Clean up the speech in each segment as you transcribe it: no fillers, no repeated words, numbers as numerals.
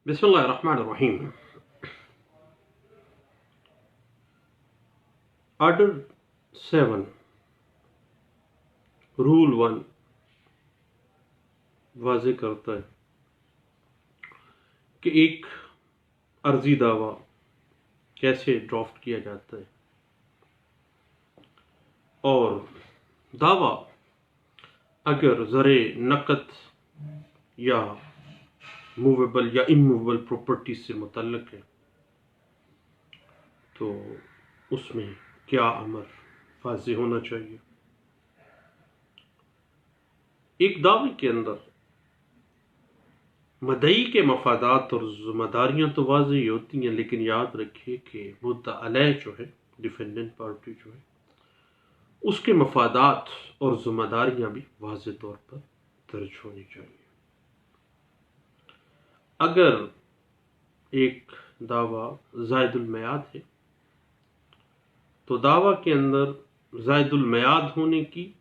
بسم اللہ الرحمن الرحیم۔ آرڈر 7 رول 1 واضح کرتا ہے کہ ایک عرضی دعویٰ کیسے ڈرافٹ کیا جاتا ہے، اور دعویٰ اگر زر نقد یا موویبل یا اموویبل پراپرٹی سے متعلق ہے تو اس میں کیا امر واضح ہونا چاہیے۔ ایک دعوے کے اندر مدعی کے مفادات اور ذمہ داریاں تو واضح ہی ہوتی ہیں، لیکن یاد رکھیے کہ مدعا علیہ جو ہے، ڈیفینڈنٹ پارٹی جو ہے، اس کے مفادات اور ذمہ داریاں بھی واضح طور پر درج ہونی چاہیے۔ اگر ایک دعویٰ زائد المیعاد ہے تو دعویٰ کے اندر زائد المیعاد ہونے کی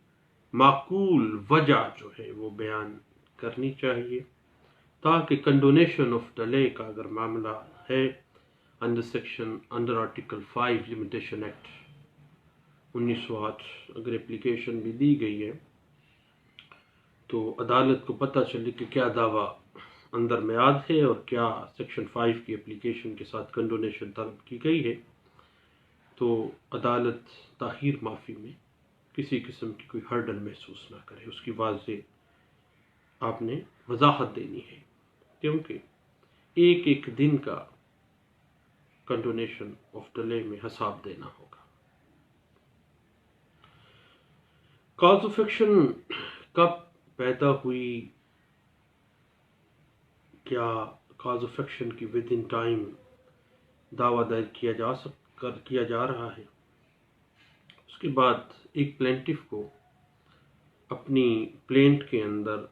معقول وجہ جو ہے وہ بیان کرنی چاہیے، تاکہ کنڈونیشن آف ڈیلے کا اگر معاملہ ہے انڈر آرٹیکل 5 لمیٹیشن ایکٹ 1908 اگر اپلیکیشن بھی دی گئی ہے تو عدالت کو پتہ چلے کہ کیا دعویٰ اندر میعاد ہے اور کیا سیکشن 5 کی اپلیکیشن کے ساتھ کنڈونیشن طلب کی گئی ہے، تو عدالت تاخیر معافی میں کسی قسم کی کوئی ہرڈل محسوس نہ کرے، اس کی واضح آپ نے وضاحت دینی ہے، کیونکہ ایک دن کا کنڈونیشن آف ڈیلے میں حساب دینا ہوگا۔ کاز آف ایکشن کب پیدا ہوئی، کیا کاز آف ایکشن کی ود ان ٹائم دعویٰ دائر کیا جا رہا ہے۔ اس کے بعد ایک پلینٹف کو اپنی پلینٹ کے اندر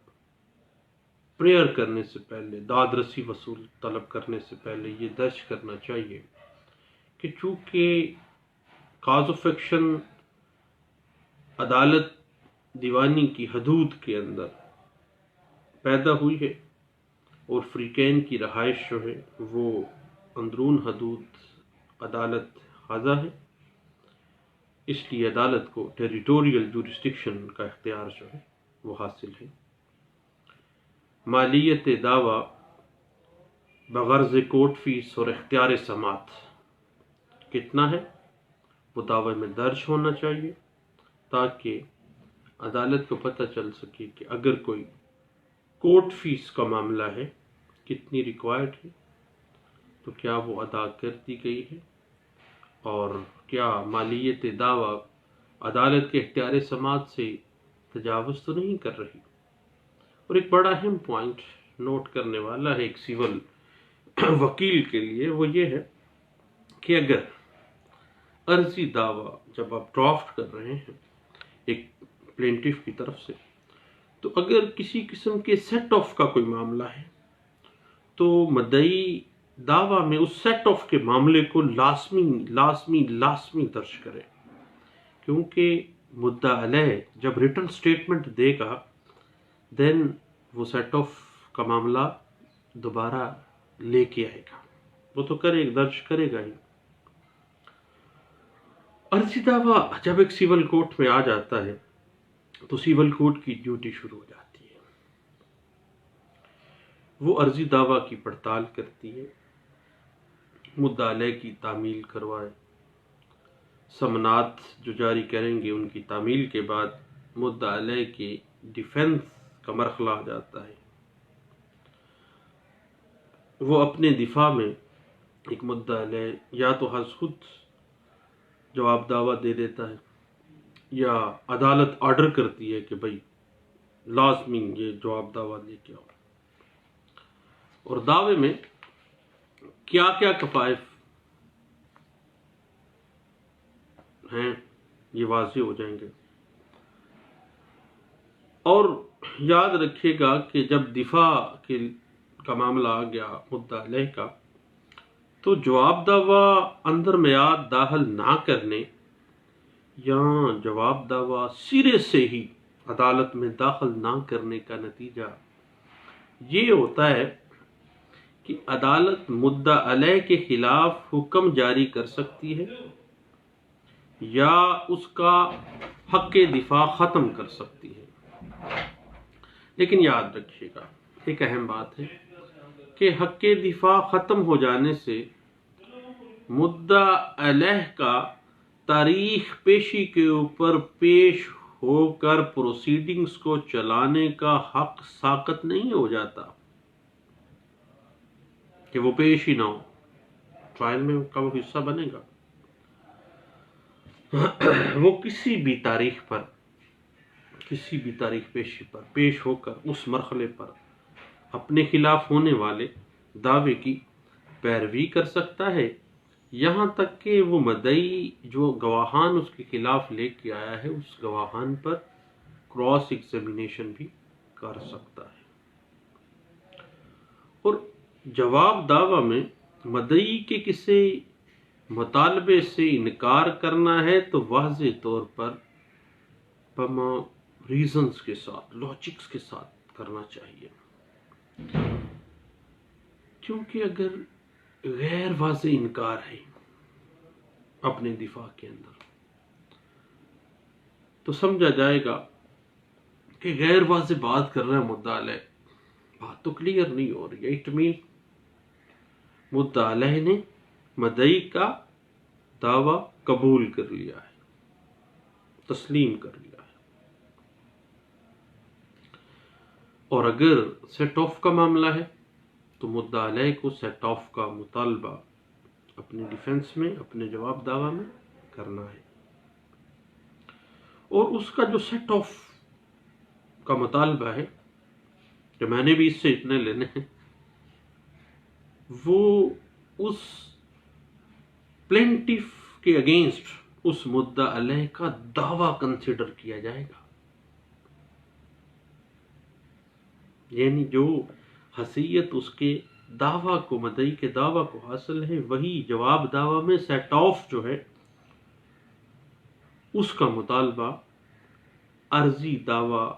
پریئر کرنے سے پہلے، داد رسی وصول طلب کرنے سے پہلے یہ درج کرنا چاہیے کہ چونکہ کاز آف ایکشن عدالت دیوانی کی حدود کے اندر پیدا ہوئی ہے اور فریقین کی رہائش جو ہے وہ اندرون حدود عدالت حاضہ ہے، اس لیے عدالت کو ٹیریٹوریل جورسڈکشن کا اختیار جو ہے وہ حاصل ہے۔ مالیت دعویٰ بغرض کورٹ فیس اور اختیار سماعت کتنا ہے وہ دعوے میں درج ہونا چاہیے، تاکہ عدالت کو پتہ چل سکے کہ اگر کوئی کورٹ فیس کا معاملہ ہے کتنی ریکوائرڈ ہے، تو کیا وہ ادا کر دی گئی ہے، اور کیا مالیت دعویٰ عدالت کے اختیار سماعت سے تجاوز تو نہیں کر رہی۔ اور ایک بڑا اہم پوائنٹ نوٹ کرنے والا ہے ایک سول وکیل کے لیے، وہ یہ ہے کہ اگر عرضی دعویٰ جب آپ ڈرافٹ کر رہے ہیں ایک پلینٹف کی طرف سے، تو اگر کسی قسم کے سیٹ آف کا کوئی معاملہ ہے تو مدعی دعویٰ میں اس سیٹ آف کے معاملے کو لازمی درج کرے، کیونکہ مدعا علیہ جب ریٹن سٹیٹمنٹ دے گا دین وہ سیٹ آف کا معاملہ دوبارہ لے کے آئے گا، وہ تو درج کرے گا ہی۔ عرضی دعویٰ جب ایک سول کورٹ میں آ جاتا ہے تو سول کورٹ کی ڈیوٹی شروع ہو جاتی ہے، وہ عرضی دعویٰ کی پڑتال کرتی ہے، مدعا علیہ کی تعمیل کروائے، سمنات جو جاری کریں گے ان کی تعمیل کے بعد مدعا علیہ کے ڈیفینس کا مرحلہ آ جاتا ہے، وہ اپنے دفاع میں ایک مدعا علیہ یا تو خود جواب دعویٰ دے دیتا ہے یا عدالت آرڈر کرتی ہے کہ بھئی لازمی یہ جواب دعویٰ لے کے آؤ، اور دعوے میں کیا کیا کفائف ہیں یہ واضح ہو جائیں گے۔ اور یاد رکھیے گا کہ جب دفاع کا معاملہ آ گیا مدعا علیہ کا، تو جواب دعویٰ اندر میعاد داخل نہ کرنے یا جواب دعویٰ سرے سے ہی عدالت میں داخل نہ کرنے کا نتیجہ یہ ہوتا ہے کہ عدالت مدعا علیہ کے خلاف حکم جاری کر سکتی ہے یا اس کا حق دفاع ختم کر سکتی ہے۔ لیکن یاد رکھیے گا، ایک اہم بات ہے کہ حق دفاع ختم ہو جانے سے مدعا علیہ کا تاریخ پیشی کے اوپر پیش ہو کر پروسیڈنگز کو چلانے کا حق ساقط نہیں ہو جاتا کہ وہ پیش ہی نہ ہو، ٹرائل میں کا وہ حصہ بنے گا۔ وہ کسی بھی تاریخ پیشی پر پیش ہو کر اس مرحلے پر اپنے خلاف ہونے والے دعوے کی پیروی کر سکتا ہے، یہاں تک کہ وہ مدعی جو گواہان اس کے خلاف لے کے آیا ہے اس گواہان پر کراس ایگزامینیشن بھی کر سکتا ہے۔ اور جواب دعویٰ میں مدعی کے کسی مطالبے سے انکار کرنا ہے تو واضح طور پر ریزنز کے ساتھ، لاجکس کے ساتھ کرنا چاہیے، کیونکہ اگر غیر واضح انکار ہے اپنے دفاع کے اندر تو سمجھا جائے گا کہ غیر واضح بات کر رہا ہے مدعا علیہ، بات تو کلیئر نہیں ہو رہی ہے۔ اٹ مین مدعا علیہ نے مدعی کا دعویٰ قبول کر لیا ہے، تسلیم کر لیا ہے۔ اور اگر سیٹ آف کا معاملہ ہے تو مدعا علیہ کو سیٹ آف کا مطالبہ اپنے ڈیفنس میں، اپنے جواب دعویٰ میں کرنا ہے، اور اس کا جو سیٹ آف کا مطالبہ ہے کہ میں نے بھی اس سے اتنے لینے ہیں، وہ اس پلینٹیف کے اگینسٹ اس مدعا علیہ کا دعویٰ کنسیڈر کیا جائے گا، یعنی جو حیثیت اس کے دعویٰ کو، مدعی کے دعویٰ کو حاصل ہے، وہی جواب دعویٰ میں سیٹ آف جو ہے اس کا مطالبہ عرضی دعویٰ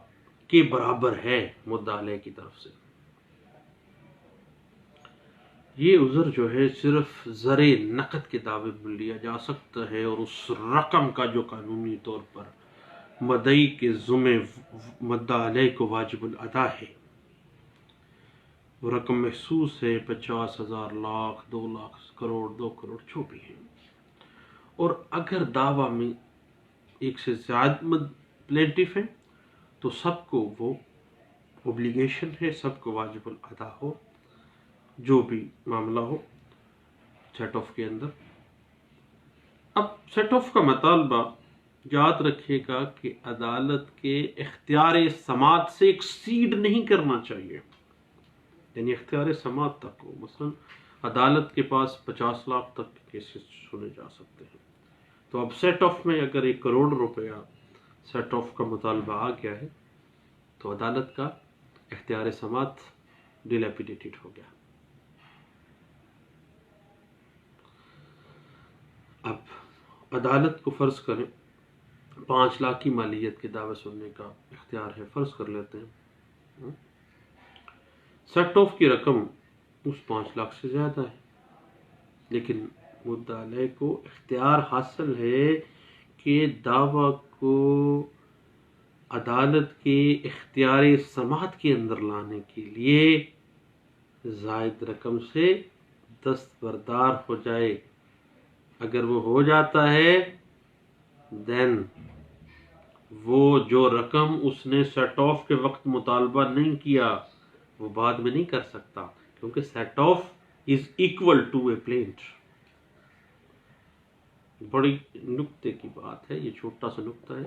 کے برابر ہے مدعا علیہ کی طرف سے۔ یہ عذر جو ہے صرف زر نقد کے دعوے میں لیا جا سکتا ہے، اور اس رقم کا جو قانونی طور پر مدعی کے ذمہ مدعا علیہ کو واجب الادا ہے، وہ رقم محسوس ہے 50,000، لاکھ، 2 لاکھ، کروڑ، 2 کروڑ، جو بھی ہے۔ اور اگر دعویٰ میں ایک سے زیادہ پلینٹیف ہے تو سب کو وہ اوبلیگیشن ہے، سب کو واجب الادا ہو جو بھی معاملہ ہو سیٹ آف کے اندر۔ اب سیٹ آف کا مطالبہ یاد رکھیے گا کہ عدالت کے اختیار سماعت سے ایکسیڈ نہیں کرنا چاہیے، یعنی اختیار سماعت تک ہو۔ مثلا عدالت کے پاس 50 لاکھ تک کے کیسز سنے جا سکتے ہیں، تو اب سیٹ آف میں اگر 1 کروڑ روپیہ سیٹ آف کا مطالبہ آ گیا ہے تو عدالت کا اختیار سماعت ڈیلیپیڈیٹڈ ہو گیا۔ اب عدالت کو فرض کریں 5 لاکھ کی مالیت کے دعوے سننے کا اختیار ہے، فرض کر لیتے ہیں، سیٹ آف کی رقم اس 5 لاکھ سے زیادہ ہے، لیکن مدعا علیہ کو اختیار حاصل ہے کہ دعویٰ کو عدالت کے اختیار سماعت کے اندر لانے کے لیے زائد رقم سے دستبردار ہو جائے۔ اگر وہ ہو جاتا ہے دین وہ جو رقم اس نے سیٹ آف کے وقت مطالبہ نہیں کیا وہ بعد میں نہیں کر سکتا، کیونکہ set of is equal to a planet. بڑی نکتے کی بات ہے، یہ چھوٹا سا نکتہ ہے،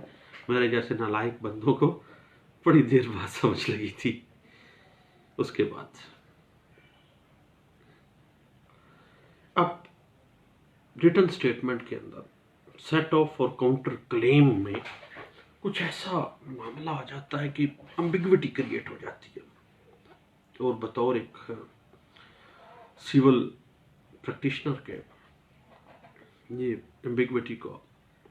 میرے جیسے نالائق بندوں کو بڑی دیر بعد سمجھ لگی تھی۔ اس کے بعد اب ریٹن سٹیٹمنٹ کے اندر سیٹ آف اور کاؤنٹر کلیم میں کچھ ایسا معاملہ آ جاتا ہے کہ امبیگوٹی کریٹ ہو جاتی ہے، اور بطور ایک سیول پریکٹیشنر کے یہ امبیگوٹی کو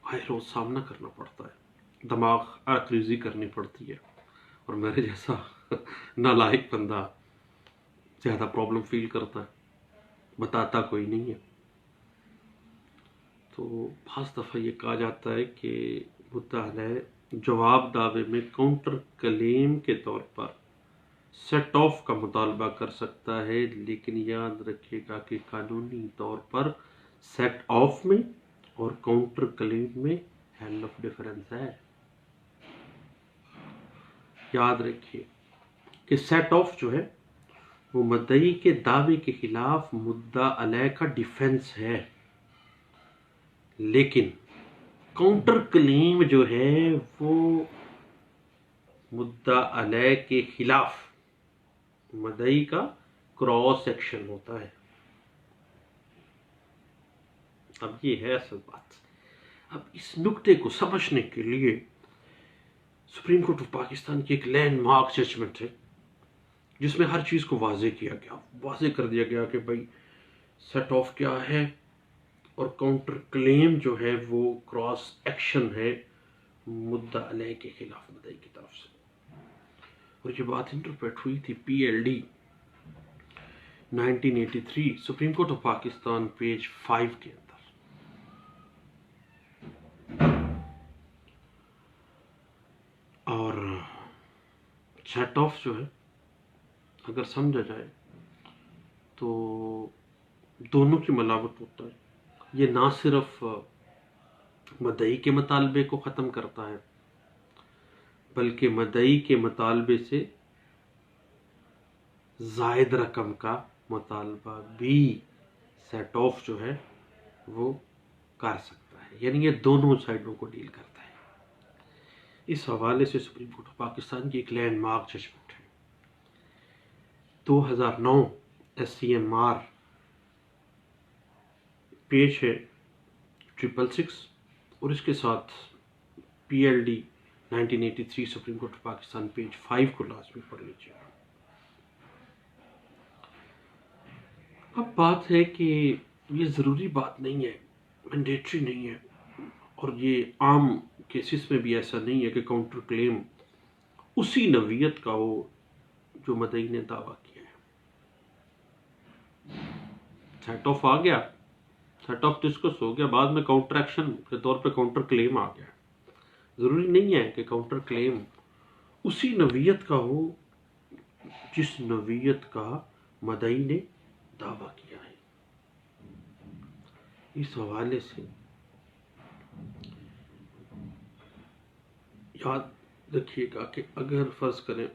ہر روز سامنا کرنا پڑتا ہے، دماغ عرق ریزی کرنی پڑتی ہے، اور میرے جیسا نالائق بندہ زیادہ پرابلم فیل کرتا ہے، بتاتا کوئی نہیں ہے۔ تو بعض دفعہ یہ کہا جاتا ہے کہ مدعا علیہ جواب دعوے میں کاؤنٹر کلیم کے طور پر سیٹ آف کا مطالبہ کر سکتا ہے، لیکن یاد رکھیے گا کہ قانونی طور پر سیٹ آف میں اور کاؤنٹر کلیم میں ہیل آف ڈیفرنس ہے۔ یاد رکھیے کہ سیٹ آف جو ہے وہ مدعی کے دعوے کے خلاف مدعا علیہ کا ڈیفنس ہے، لیکن کاؤنٹر کلیم جو ہے وہ مدعا علیہ کے خلاف مدعی کا کراس ایکشن ہوتا ہے۔ اب یہ ہے اصل بات۔ اب اس نکتے کو سمجھنے کے لیے سپریم کورٹ آف پاکستان کی ایک لینڈ مارک ججمنٹ ہے جس میں ہر چیز کو واضح کیا گیا، واضح کر دیا گیا کہ بھائی سیٹ آف کیا ہے اور کاؤنٹر کلیم جو ہے وہ کراس ایکشن ہے مدعا علیہ کے خلاف مدعی کی طرف سے۔ اور یہ بات انٹرپریٹ ہوئی تھی PLD 1983 supreme court of Pakistan page 5 کے اندر۔ اور سیٹ آف جو ہے اگر سمجھا جائے تو دونوں کی ملاوٹ ہوتا ہے۔ یہ نہ صرف مدعی کے مطالبے کو ختم کرتا ہے بلکہ مدعی کے مطالبے سے زائد رقم کا مطالبہ بھی سیٹ آف جو ہے وہ کر سکتا ہے، یعنی یہ دونوں سائڈوں کو ڈیل کرتا ہے۔ اس حوالے سے سپریم کورٹ آف پاکستان کی ایک لینڈ مارک ججمنٹ ہے 2009 SCMR پیج ہے 666 اور اس کے ساتھ PLD 1983 supreme court of Pakistan page 5 کو لازمی پڑھ لیجیے۔ اب بات ہے کہ یہ ضروری بات نہیں ہے، مینڈیٹری نہیں ہے، اور یہ عام کیسز میں بھی ایسا نہیں ہے کہ کاؤنٹر کلیم اسی نوعیت کا ہو جو مدعی نے دعویٰ کیا ہے۔ سیٹ آف آ گیا، سیٹ آف ڈسکس ہو گیا، بعد میں کاؤنٹر ایکشن کے طور پہ کاؤنٹر کلیم آ گیا۔ ضروری نہیں ہے کہ کاؤنٹر کلیم اسی نوعیت کا ہو جس نوعیت کا مدعی نے دعویٰ کیا ہے۔ اس حوالے سے یاد رکھیے گا کہ اگر فرض کریں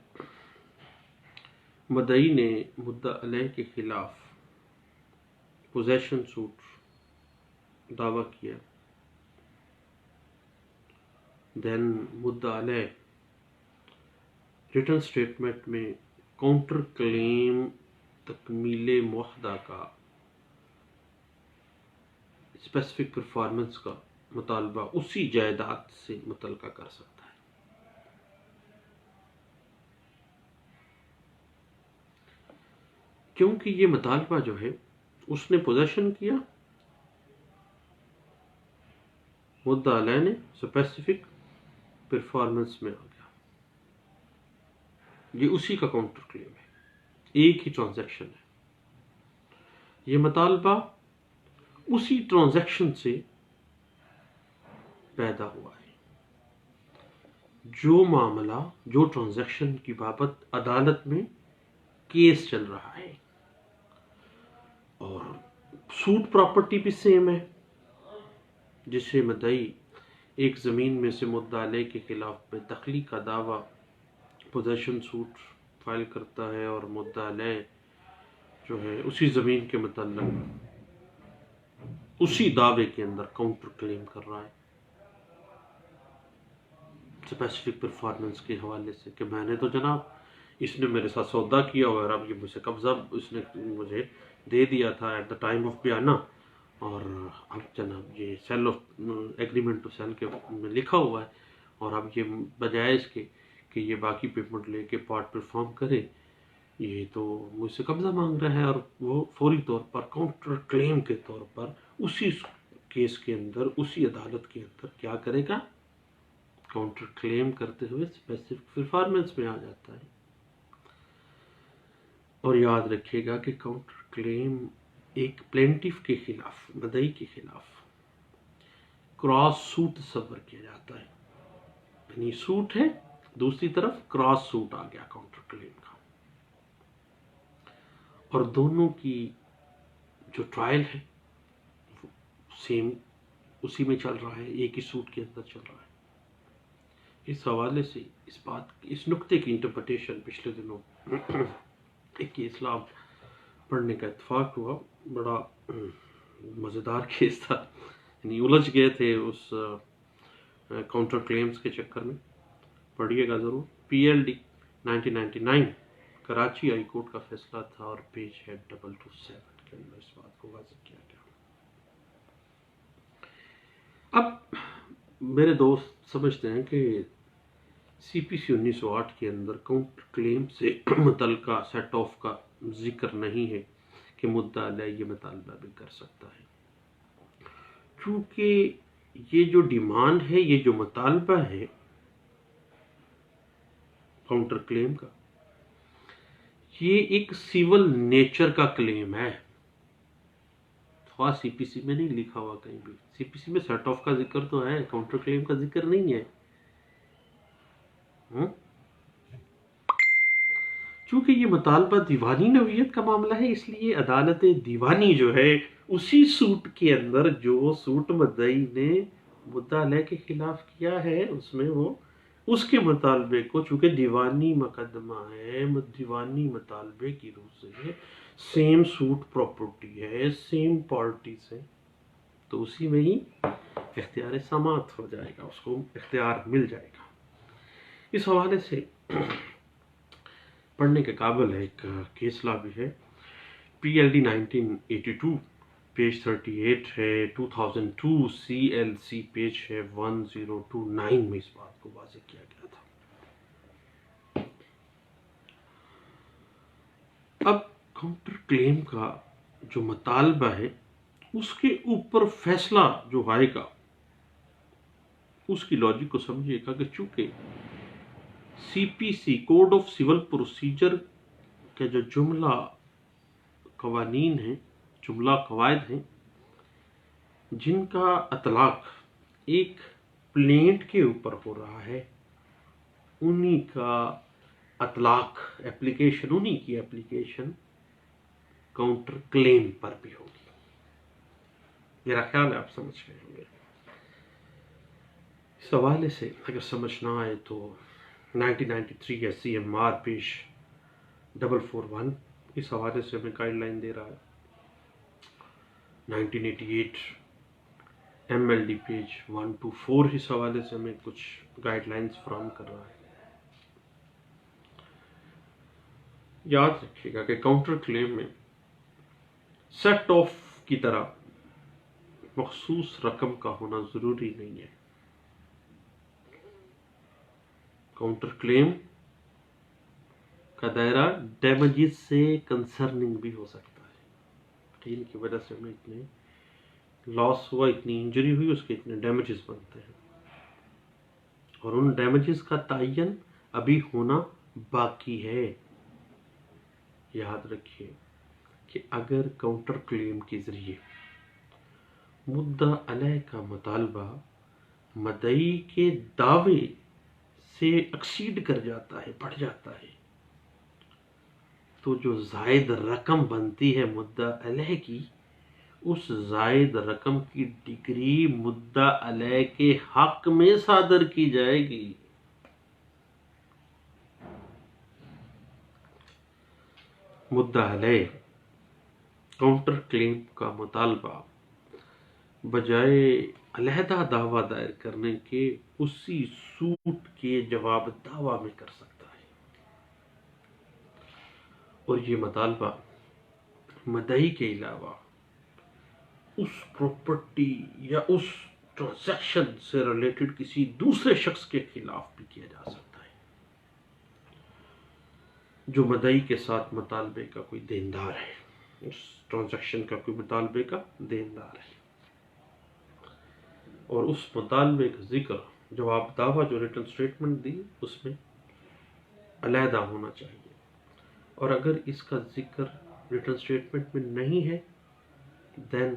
مدعی نے مدعا علیہ کے خلاف پوزیشن سوٹ دعویٰ کیا، دین مدعا علیہ ریٹن سٹیٹمنٹ میں کاؤنٹر کلیم تکمیل معاہدہ کا اسپیسیفک پرفارمنس کا مطالبہ اسی جائیداد سے متعلقہ کر سکتا ہے۔ کیونکہ یہ مطالبہ جو ہے اس نے پوزیشن کیا، مدعا علیہ نے اسپیسیفک پرفارمنس میں آ گیا، یہ اسی کا کاؤنٹر کلیم ہے، ایک ہی ٹرانزیکشن ہے۔ یہ مطالبہ اسی ٹرانزیکشن سے پیدا ہوا ہے، جو معاملہ جو ٹرانزیکشن کی بابت عدالت میں کیس چل رہا ہے، اور سوٹ پراپرٹی بھی سیم ہے، جسے مدعی ایک زمین میں سے مدعا علیہ کے خلاف بے دخلی کا دعویٰ پوزیشن سوٹ فائل کرتا ہے، اور مدعا علیہ جو ہے اسی زمین کے متعلق اسی دعوے کے اندر کاؤنٹر کلیم کر رہا ہے اسپیسیفک پرفارمنس کے حوالے سے کہ میں نے تو جناب اس نے میرے ساتھ سودا کیا ہوا، اور اب یہ مجھ سے قبضہ اس نے مجھے دے دیا تھا ایٹ دا ٹائم آف بیانہ، اور اب جناب یہ sale of agreement to sell کے میں لکھا ہوا ہے، اور اب یہ بجائے اس کے کہ یہ باقی پیمنٹ لے کے پارٹ پرفارم کرے، یہ تو مجھ سے قبضہ مانگ رہا ہے، اور وہ فوری طور پر کاؤنٹر کلیم کے طور پر اسی کیس کے اندر اسی عدالت کے اندر کیا کرے گا، کاؤنٹر کلیم کرتے ہوئے اسپیسیفک پرفارمنس میں آ جاتا ہے۔ اور یاد رکھیے گا کہ کاؤنٹر کلیم ایک پلینٹیف کے خلاف، مدعی کے خلاف کراس سوٹ تصور کیا جاتا ہے، یعنی سوٹ ہے، دوسری طرف کراس سوٹ آ گیا کاؤنٹر کلیم کا، اور دونوں کی جو ٹرائل ہے سیم اسی میں چل رہا ہے، ایک ہی سوٹ کے اندر چل رہا ہے۔ اس حوالے سے اس نقطے کی انٹرپریٹیشن پچھلے دنوں ایک کیس لا پڑھنے کا اتفاق ہوا، بڑا مزیدار کیس تھا، یعنی الجھ گئے تھے اس کاؤنٹر کلیمز کے چکر میں، پڑھیے گا ضرور۔ PLD 1999 کراچی ہائی کورٹ کا فیصلہ تھا، اور پیج ہے 227 کے اندر اس بات کو واضح کیا گیا۔ اب میرے دوست سمجھتے ہیں کہ CPC 1908 کے اندر کاؤنٹر کلیم سے متعلقہ سیٹ آف کا ذکر نہیں ہے کہ مدعا علیہ یہ مطالبہ بھی کر سکتا ہے، چونکہ یہ جو ڈیمانڈ ہے، یہ جو مطالبہ ہے کاؤنٹر کلیم کا، یہ ایک سیول نیچر کا کلیم ہے۔ CPC میں نہیں لکھا ہوا کہیں بھی، CPC میں سیٹ آف کا ذکر تو ہے، کاؤنٹر کلیم کا ذکر نہیں ہے۔ چونکہ یہ مطالبہ دیوانی نوعیت کا معاملہ ہے، اس لیے عدالت دیوانی جو ہے اسی سوٹ کے اندر جو سوٹ مدعی نے مدعا علیہ کے خلاف کیا ہے، اس میں وہ اس کے مطالبے کو، چونکہ دیوانی مقدمہ ہے، دیوانی مطالبے کی روح سے سیم سوٹ پراپرٹی ہے، سیم پارٹیز ہے، تو اسی میں ہی اختیار سماعت ہو جائے گا، اس کو اختیار مل جائے گا۔ اس حوالے سے پڑھنے کے قابل ہے، ایک کیس لا بھی ہے، PLD 1982 پیج 38 ہے، 2002 CLC پیج ہے 1029 میں اس بات کو واضح کیا گیا تھا۔ اب کاؤنٹر کلیم کا جو مطالبہ ہے، اس کے اوپر فیصلہ جو آئے گا، اس کی لاجک کو سمجھیے گا کہ چونکہ CPC code of civil procedure کے جو جملہ قوانین ہیں، جملہ قواعد ہیں، جن کا اطلاق ایک پلینٹ کے اوپر ہو رہا ہے، انہی کا اطلاق اپلیکیشن، انہی کی اپلیکیشن کاؤنٹر کلیم پر بھی ہوگی۔ میرا خیال ہے آپ سمجھ گئے ہوں گے۔ اس حوالے سے اگر سمجھ نہ آئے تو 1993 SCMR پیج 441 اس حوالے سے ہمیں گائیڈ لائن دے رہا ہے، 1988 MLD پیج 124 اس حوالے سے ہمیں کچھ گائیڈ لائنز فراہم کر رہا ہے۔ یاد رکھیے گا کہ کاؤنٹر کلیم میں سیٹ آف کی طرح مخصوص رقم کا ہونا ضروری نہیں ہے۔ کاؤنٹر کلیم کا دائرہ ڈیمیجز سے کنسرننگ بھی ہو سکتا ہے، جن کی وجہ سے ہمیں اتنے لاس ہوا، اتنی انجری ہوئی، اس کے اتنے ڈیمیجز بنتے ہیں، اور ان ڈیمیجز کا تعین ابھی ہونا باقی ہے۔ یاد رکھیے کہ اگر کاؤنٹر کلیم کے ذریعے مدعا علیہ کا مطالبہ مدعی کے دعوے سے ایکسیڈ کر جاتا ہے، بڑھ جاتا ہے، تو جو زائد رقم بنتی ہے مدعا علیہ کی، اس زائد رقم کی ڈگری مدعا علیہ کے حق میں صادر کی جائے گی۔ مدعا علیہ کاؤنٹر کلیم کا مطالبہ بجائے علیحدہ دعویٰ دائر کرنے کے اسی سوٹ کے جواب دعویٰ میں کر سکتا ہے، اور یہ مطالبہ مدعی کے علاوہ اس پراپرٹی یا اس ٹرانزیکشن سے ریلیٹڈ کسی دوسرے شخص کے خلاف بھی کیا جا سکتا ہے جو مدعی کے ساتھ مطالبے کا کوئی دیندار ہے، اس ٹرانزیکشن کا کوئی مطالبے کا دیندار ہے، اور اس مطالبے کا ذکر، جواب دعویٰ جو ریٹن سٹیٹمنٹ دی، اس میں علیحدہ ہونا چاہیے۔ اور اگر اس کا ذکر ریٹرن اسٹیٹمنٹ میں نہیں ہے دین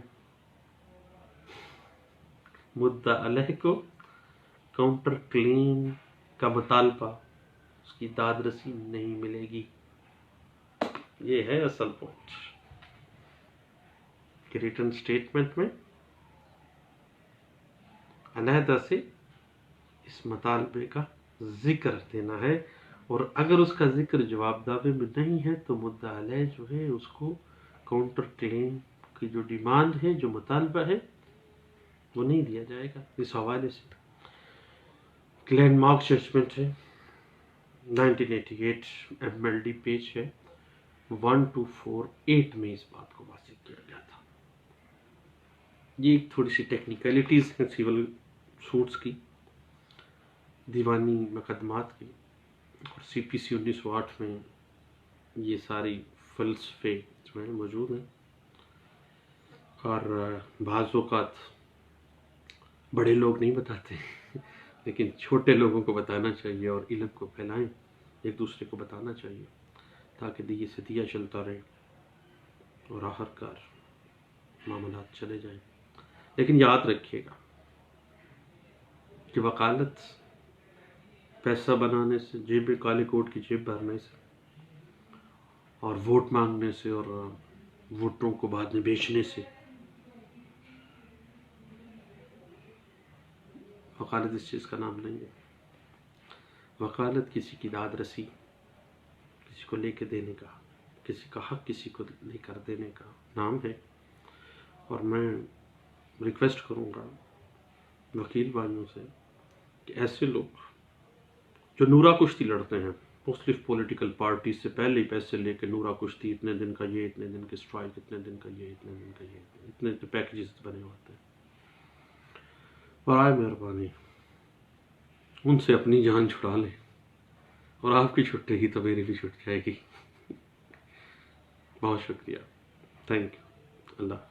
مدعا علیہ کو کاؤنٹر کلیم کا مطالبہ، اس کی داد رسی نہیں ملے گی۔ یہ ہے اصل پوائنٹ کہ ریٹرن اسٹیٹمنٹ میں علیحدہ سے اس مطالبے کا ذکر دینا ہے، اور اگر اس کا ذکر جواب دعوے میں نہیں ہے تو مدعا علیہ جو ہے اس کو کاؤنٹر کلیم کی جو ڈیمانڈ ہے، جو مطالبہ ہے، وہ نہیں دیا جائے گا۔ اس حوالے سے لینڈ مارک ججمنٹ ہے 1988 MLD پیج ہے 1248 میں اس بات کو واضح کیا گیا تھا۔ یہ ایک تھوڑی سی ٹیکنیکلٹیز ہیں سول سوٹس کی، دیوانی مقدمات کی، اور CPC 1908 میں یہ ساری فلسفے جو ہیں موجود ہیں، اور بعض اوقات بڑے لوگ نہیں بتاتے لیکن چھوٹے لوگوں کو بتانا چاہیے، اور علم کو پھیلائیں، ایک دوسرے کو بتانا چاہیے تاکہ دیے سے دیا چلتا رہے اور آخرکار معاملات چلے جائیں۔ لیکن یاد رکھیے گا کہ وکالت پیسہ بنانے سے، جیب میں کالے کوٹ کی جیب بھرنے سے، اور ووٹ مانگنے سے، اور ووٹوں کو بعد میں بیچنے سے، وکالت اس چیز کا نام نہیں ہے۔ وکالت کسی کی داد رسی، کسی کو لے کے دینے کا، کسی کا حق کسی کو لے کر دینے کا نام ہے۔ اور میں ریکویسٹ کروں گا وکیل بھائیوں سے کہ ایسے لوگ جو نورا کشتی لڑتے ہیں مختلف پولیٹیکل پارٹی سے پہلے ہی پیسے لے کے، نورا کشتی اتنے دن کا یہ، اتنے دن کے اسٹرائک، اتنے دن کا یہ، اتنے دن کا یہ، اتنے پیکیجز بنے ہوتے ہیں، برائے مہربانی ان سے اپنی جان چھڑا لیں، اور آپ کی چھٹے گی تو میری بھی چھٹ جائے گی۔ بہت شکریہ، تھینک یو، اللہ